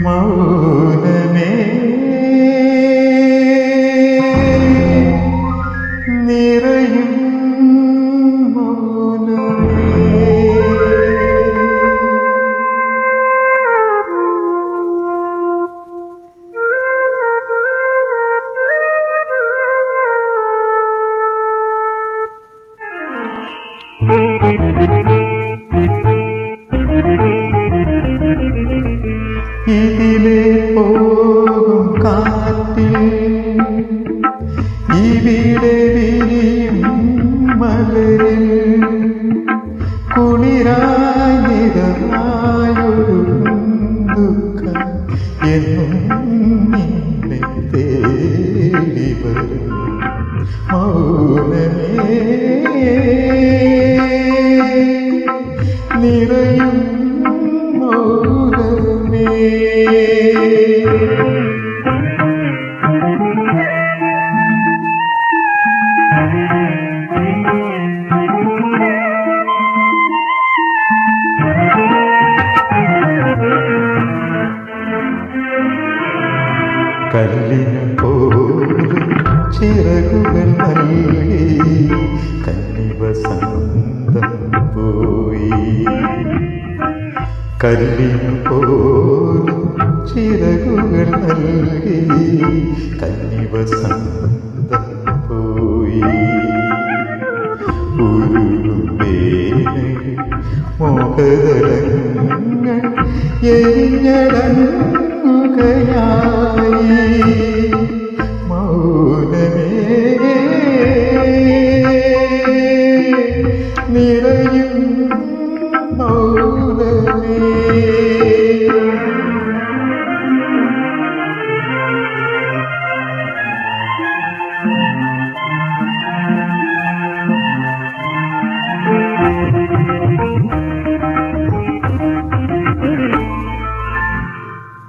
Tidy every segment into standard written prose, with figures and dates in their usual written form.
മൗനമേ നിറയും ഇതിലെ പോകും കാറ്റിൽ ഇവിടെ വിരിയും മലരിൽ കുളിരായിരമായൊരു ദുഃഖം എന്നും നിന്നെ തേടി വരും മൗനമേ നിറയും മൗനമേ കല്ലിന് പോലും ചിറകുകൾ നൽകി കന്നിവസന്തം പോയി കല്ലിന് പോലും ചിറകുകൾ നൽകി കന്നിവസന്തം പോയി ഉരുവേനയിൽ മോഹതരങ്ങൾ എരിഞ്ഞടങ്ങുകയായി മൗനമേ നിറയും മൗനമേ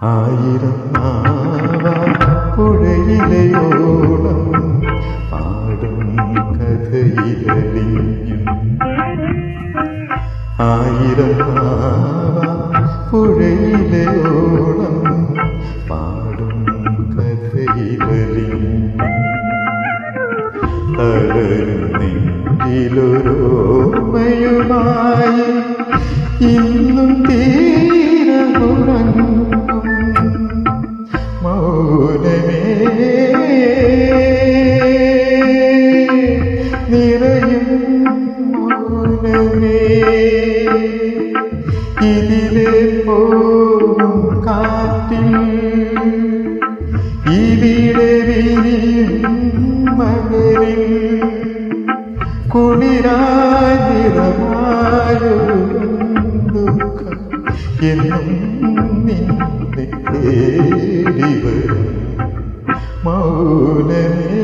ആയിരം പുഴയിലെയോളം പാടും കഥയിലലിഞ്ഞും ആയിരം പുഴയിലെയോളം പാടും കഥയിലലിഞ്ഞും തളരും നെഞ്ചിലൊരോർമ്മയുമായി ഇന്നും തീരമുറങ്ങും മൗനമേ നിറയും മൗനമേ ഇതിലെ പോകും കാറ്റിൽ ഇവിടെ വിരിയും മലരിൽ കുളിരായിരമായൊരു ദുഃഖം എന്നും നിന്നെ തേടി വരും മൗനമേ